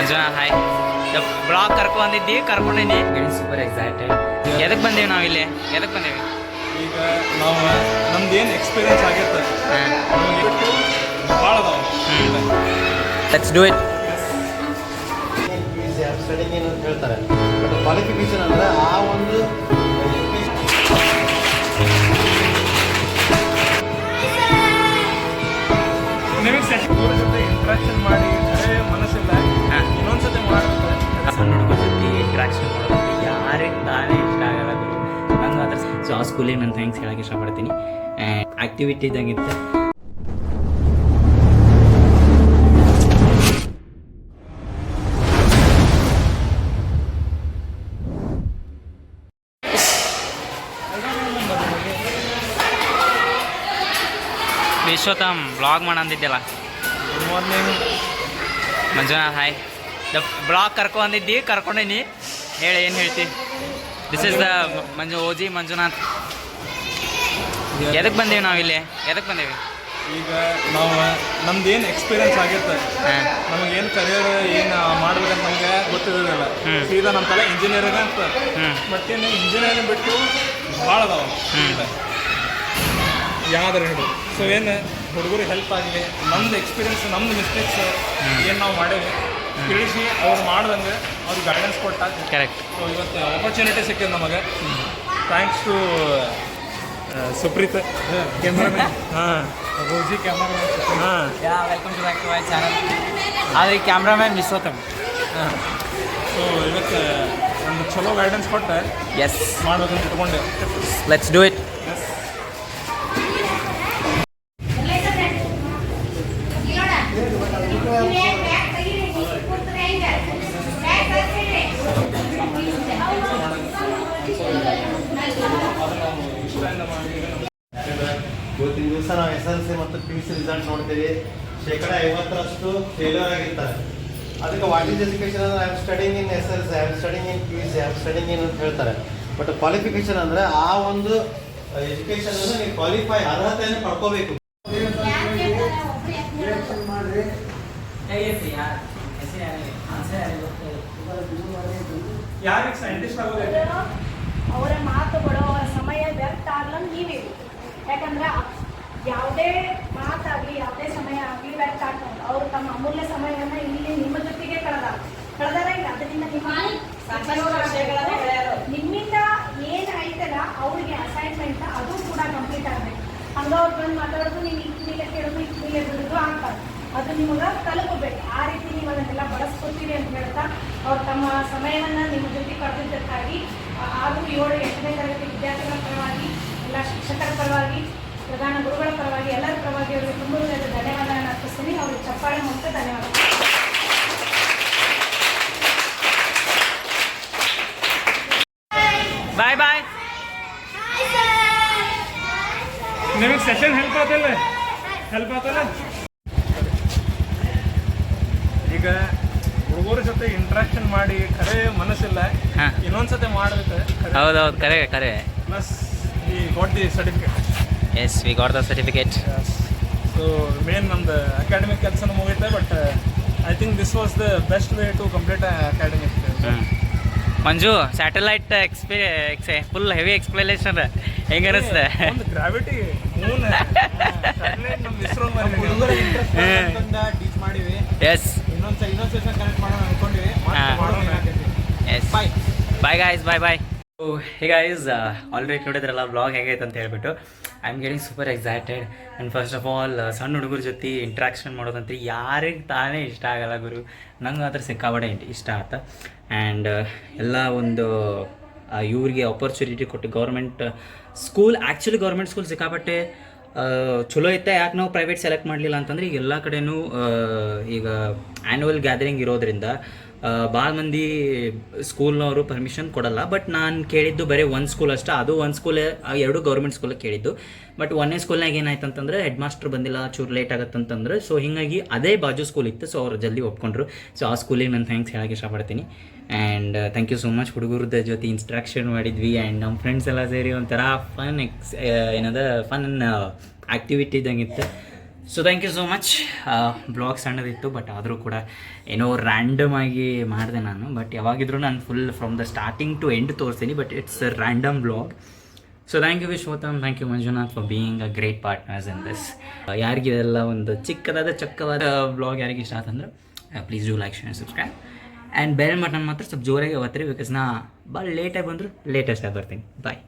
ಮಂಜುನಾ hi blog ಕರ್ಕೊಂಡಿದ್ದಿ ಕರ್ಕೊಂಡಿನಿ super excited. ಎದಕ್ಕೆ ಬಂದೇವಿ ನಾವು ಇಲ್ಲಿ ಎದಕ್ಕೆ ಬಂದೇವಿ ಈಗ ನಾವು ನಮ್ದು ಏನು ಎಕ್ಸ್ಪೀರಿಯನ್ಸ್ ಆಗೈತೆ ಭಾಳ ಅದಾವ. Let's do it. ಸ್ಟಡಿಂಗ್ ಏನು ಅಂತ ಹೇಳ್ತಾರೆ, ಬಟ್ ಕ್ವಾಲಿಫಿಕೇಶನ್ ಅಂದರೆ ಆ ಒಂದು ನಿಮಗೆ ಅವ್ರ ಜೊತೆ ಇಂಟ್ರಾಕ್ಷನ್ ಮಾಡಿ ಮನಸ್ಸಿಲ್ಲ ಇನ್ನೊಂದ್ಸತಿ ಮಾಡಬೇಕು. ಸಣ್ಣ ಹುಡುಗರ ಜೊತೆ ಇಂಟ್ರಾಕ್ಷನ್ ಮಾಡೋದು ಯಾರಿಗೆ ತಾನೇ ಇಷ್ಟ ಆಗಲ್ಲ ಗುರು. ನಂಗೆ ಅದ್ರ ಸೊ ಆ ಸ್ಕೂಲಿಗೆ ನಾನು ಥ್ಯಾಂಕ್ಸ್ ಹೇಳೋಕ್ಕೆ ಇಷ್ಟಪಡ್ತೀನಿ. ಆ್ಯಕ್ಟಿವಿಟಿ ಇದ್ದಂಗಿತ್ತು. ವಿಶ್ವತಮ್ ಬ್ಲಾಗ್ ಮಾಡಂದಿದ್ದೆಲ್ಲ. Good morning Manjuna hi blog ಕರ್ಕೊಂಡಿದ್ದಿ ಕರ್ಕೊಂಡೇನಿ. ಹೇಳಿ ಏನು ಹೇಳ್ತಿ? This is the OG Manjunath. ಎದಕ್ಕೆ ಬಂದೇವಿ ನಾವು ಇಲ್ಲಿ ಎದಕ್ಕೆ ಬಂದೇವಿ ಈಗ ನಾವು ನಮ್ದು ಏನು ಎಕ್ಸ್ಪೀರಿಯನ್ಸ್ ಆಗೈತೆ, ನಮಗೇನು ಕರಿಯರ್ ಏನು ಮಾಡ್ಬೇಕಂತ ನಮಗೆ ಗೊತ್ತಿರೋದಿಲ್ಲ. ಸೀದಾ ನಮ್ಮ ತಲೆ ಇಂಜಿನಿಯರಿಂಗ್ ಅಂತ. ಮತ್ತೇನು ಇಂಜಿನಿಯರಿಂಗ್ ಬಿಟ್ಟು ಭಾಳ ಅದಾವ ಯಾವ್ದಾರು ಹೇಳಿ. ಸೊ ಏನು ಹುಡುಗರಿಗೆ ಹೆಲ್ಪ್ ಆಗಲಿ, ನಮ್ದು ಎಕ್ಸ್ಪೀರಿಯನ್ಸ್ ನಮ್ದು ಮಿಸ್ಟೇಕ್ಸ್ ಏನು ನಾವು ಮಾಡೇವಿ ತಿಳಿಸಿ ಅವ್ರು ಮಾಡ್ದಂಗೆ ಅವ್ರಿಗೆ ಗೈಡೆನ್ಸ್ ಕೊಟ್ಟಾಗ ಕರೆಕ್ಟ್. ಸೊ ಇವತ್ತು ಆಪರ್ಚುನಿಟಿ ಸಿಕ್ಕಿದೆ ನಮಗೆ. Thanks to Supreet cameraman. ಹಾಂ ರೋಜಿ ಕ್ಯಾಮ್ರಾಮನ್. ಹಾಂ welcome to back to my channel. ಆದರೆ ಈ ಕ್ಯಾಮ್ರಾಮ್ಯಾನ್ ವಿಶ್ವತಮ್. ಹಾಂ ಸೊ ಇವತ್ತು ಒಂದು ಚಲೋ ಗೈಡೆನ್ಸ್ ಕೊಟ್ಟೆ ಎಸ್ ಮಾಡ್ಬೇಕಂತ ಇಟ್ಕೊಂಡೆ. Let's do it. ಇವತ್ತಿನ ದಿವಸ ನಾವು SSLC ಮತ್ತು PUC ರಿಸಲ್ಟ್ ನೋಡ್ತೀವಿ. 50% ಫೇಲ್ಯೂರ್ ಆಗಿರ್ತಾರೆ. ಅದಕ್ಕೆ ವಾಟ್ ಈಸ್ ಎಜುಕೇಷನ್ ಅಂದರೆ I am studying in SSLC, I am studying in PUC, I am studying in ಅಂತ ಹೇಳ್ತಾರೆ. ಬಟ್ ಕ್ವಾಲಿಫಿಕೇಷನ್ ಅಂದರೆ ಆ ಒಂದು ಎಜುಕೇಷನ್ ನೀವು ಕ್ವಾಲಿಫೈ ಅರ್ಹತೆಯನ್ನು ಪಡ್ಕೋಬೇಕು. ಯಾರಿಗೆ ಸೈಂಟಿಸ್ಟ್ ಆಗೋದೈತೆ ಅವರ ಮಾತುಗಳು ಅವರ ಸಮಯ ವ್ಯರ್ಥ ಆಗ್ಲಂಗೆ ನೀವೇ. ಯಾಕಂದ್ರೆ ಯಾವುದೇ ಮಾತಾಗಲಿ ಯಾವುದೇ ಸಮಯ ಆಗಲಿ ವ್ಯರ್ಥ ಆಗ್ತದೆ. ಅವರು ತಮ್ಮ ಅಮೂಲ್ಯ ಸಮಯವನ್ನು ಇಲ್ಲಿ ನಿಮ್ಮ ಜೊತೆಗೆ ಕಳೆದಾರ ಇಲ್ಲ. ಅದರಿಂದ ನಿಮ್ಮಿಂದ ಏನು ಐತಲ್ಲ ಅವ್ರಿಗೆ ಅಸೈನ್ಮೆಂಟ್ ಅದು ಕೂಡ ಕಂಪ್ಲೀಟ್ ಆಗಬೇಕು. ಹಂಗ ಅವ್ರು ಬಂದು ಮಾತಾಡೋದು ನೀವು ಇಕ್ಕಿಲೆ ಕೇಳೋದು ಇಕ್ಕಿಲೆ ಬಿಡೋದು ಆಗ್ತದೆ. ಅದು ನಿಮಗೆ ತಲುಪಬೇಕು. ಆ ರೀತಿ ನೀವು ಅದನ್ನೆಲ್ಲ ಬಳಸ್ಕೊತೀರಿ ಅಂತ ಹೇಳ್ತಾ ಅವ್ರು ತಮ್ಮ ಸಮಯವನ್ನು ನಿಮ್ಮ ಜೊತೆ ಕಳೆದಿದ್ದಕ್ಕಾಗಿ 6, 7, 8ನೇ ತರಗತಿ ವಿದ್ಯಾರ್ಥಿಗಳ ಪರವಾಗಿ, ಎಲ್ಲ ಶಿಕ್ಷಕರ ಪರವಾಗಿ, ಪ್ರಧಾನ ಗುರುಗಳ ಪರವಾಗಿ, ಎಲ್ಲರ ಪರವಾಗಿ ಅವರಿಗೆ ತುಂಬ ಧನ್ಯವಾದಗಳನ್ನು ಅರ್ಪಿಸ್ತೀನಿ. ಅವ್ರಿಗೆ ಚಪ್ಪಾಳೆ ಮೂಲಕ ಧನ್ಯವಾದ. ಬಾಯ್ ಬಾಯ್. ನಿಮಗೆ ಸೆಷನ್ ಹೆಲ್ಪ್ ಆಗ್ತಲ್ಲ ಈಗ ಹುಡುಗರ ಜೊತೆ ಇಂಟ್ರಾಕ್ಷನ್ ಮಾಡಿ ಖರೆ ಮನಸ್ಸಿಲ್ಲ ಇನ್ನೊಂದ್ಸತಿ ಮಾಡ್ಬೇಕು. ಹೌದೌದು ಕರೆ ಕರೆ. ಪ್ಲಸ್ ಈ got the certificate. Yes we got the certificate. So main ನಮ್ದು ಅಕಾಡೆಮಿಕ್ ಕೆಲಸನೂ ಮುಗೈತೆ. But I think this was the best way to complete academic. Manju satellite full heavy explanation ಹೆಂಗೆ ಅನಿಸ್ತದೆ? ಒಂದು ಗ್ರಾವಿಟಿ ಮೂನ್ ನಮ್ಮ ಇಸ್ರೋ ಟೀಚ್ ಮಾಡಿವಿ. ಎಸ್ ಇನ್ನೊಂದು ಸೆಷನ್ ಕನೆಕ್ಟ್ ಮಾಡೋಣ ಅನ್ಕೊಂಡಿವಿ. Yes bye guys bye bye. Hey guys, already ನೋಡಿದ್ರಲ್ಲ ಬ್ಲಾಗ್ ಹೇಗೈತೆ ಅಂತ ಹೇಳ್ಬಿಟ್ಟು I am getting super excited. And first of all ಸಣ್ಣ ಹುಡುಗರ ಜೊತೆ ಇಂಟ್ರಾಕ್ಷನ್ ಮಾಡೋದಂತ ಯಾರಿಗೆ ತಾನೇ ಇಷ್ಟ ಆಗಲ್ಲ ಗುರು. ನಂಗೆ ಅದ್ರ ಸಿಕ್ಕಾಬಡೆ ಇಷ್ಟ ಆತ. ಆ್ಯಂಡ್ ಎಲ್ಲ ಒಂದು ಇವ್ರಿಗೆ ಆಪರ್ಚುನಿಟಿ ಕೊಟ್ಟು government school, actually government school ಸಿಕ್ಕಾಪಟ್ಟೆ ಚಲೋ ಐತೆ. ಯಾಕೆ ನಾವು ಪ್ರೈವೇಟ್ ಸೆಲೆಕ್ಟ್ ಮಾಡಲಿಲ್ಲ ಅಂತಂದರೆ ಈಗ ಎಲ್ಲ ಕಡೆನೂ ಈಗ ಆ್ಯನ್ಯುವಲ್ ಗ್ಯಾದರಿಂಗ್ ಇರೋದ್ರಿಂದ ಭಾಳ ಮಂದಿ ಸ್ಕೂಲ್ನವರು ಪರ್ಮಿಷನ್ ಕೊಡಲ್ಲ. ಬಟ್ ನಾನು ಕೇಳಿದ್ದು ಬರೀ ಒಂದು ಸ್ಕೂಲ್ ಅಷ್ಟೇ. ಅದು ಒಂದು ಸ್ಕೂಲೇ, 2 ಗೌರ್ಮೆಂಟ್ ಸ್ಕೂಲಿಗೆ ಕೇಳಿದ್ದು. ಬಟ್ 1ನೇ ಸ್ಕೂಲ್ನಾಗ ಏನಾಯ್ತು ಅಂತಂದರೆ ಹೆಡ್ ಮಾಸ್ಟರ್ ಬಂದಿಲ್ಲ, ಚೂರು ಲೇಟ್ ಆಗತ್ತಂತಂದ್ರೆ. ಸೊ ಹೀಗಾಗಿ ಅದೇ ಬಾಜು ಸ್ಕೂಲ್ ಇತ್ತು. ಸೊ ಅವ್ರು ಜಲ್ದಿ ಒಪ್ಕೊಂಡ್ರು. ಸೊ ಆ ಸ್ಕೂಲಿಗೆ ನಾನು ಥ್ಯಾಂಕ್ಸ್ ಹೇಳೋಕ್ಕೆ ಇಷ್ಟಪಡ್ತೀನಿ. And thank you so much. ಹುಡುಗರದ ಜೊತೆ ಇನ್ಸ್ಟ್ರಾಕ್ಷನ್ ಮಾಡಿದ್ವಿ. ಆ್ಯಂಡ್ ನಮ್ಮ ಫ್ರೆಂಡ್ಸ್ ಎಲ್ಲ ಸೇರಿ ಒಂಥರ ಫನ್ ಫನ್ ಆ್ಯಕ್ಟಿವಿಟಿ ಇದ್ದಂಗಿತ್ತು. So thank you so much. Blog ಸಣ್ಣದಿತ್ತು, ಬಟ್ ಆದರೂ ಕೂಡ ಏನೋ ರ್ಯಾಂಡಮ್ ಆಗಿ ಮಾಡಿದೆ ನಾನು. ಬಟ್ ಯಾವಾಗಿದ್ರೂ ನಾನು full from the starting to end ತೋರಿಸ್ತೀನಿ, but it's a random blog. So thank you Vishwottam, thank you Manjunath for being a great partners in this. ಯಾರಿಗಿದೆಲ್ಲ ಒಂದು ಚಿಕ್ಕದಾದ ಚಕ್ಕವಾದ ಬ್ಲಾಗ್ ಯಾರಿಗೆ ಇಷ್ಟ ಆತಂದ್ರೆ please do like share subscribe and bell button ಮಾತ್ರ ಸ್ವಲ್ಪ ಜೋರಾಗಿ ಒತ್ತಿರಿ, ಬಿಕಾಸ್ ನಾ ಭಾಳ ಲೇಟಾಗಿ ಬಂದರೂ ಲೇಟೆಸ್ಟಾಗಿ ಬರ್ತೀನಿ. ಬಾಯ್.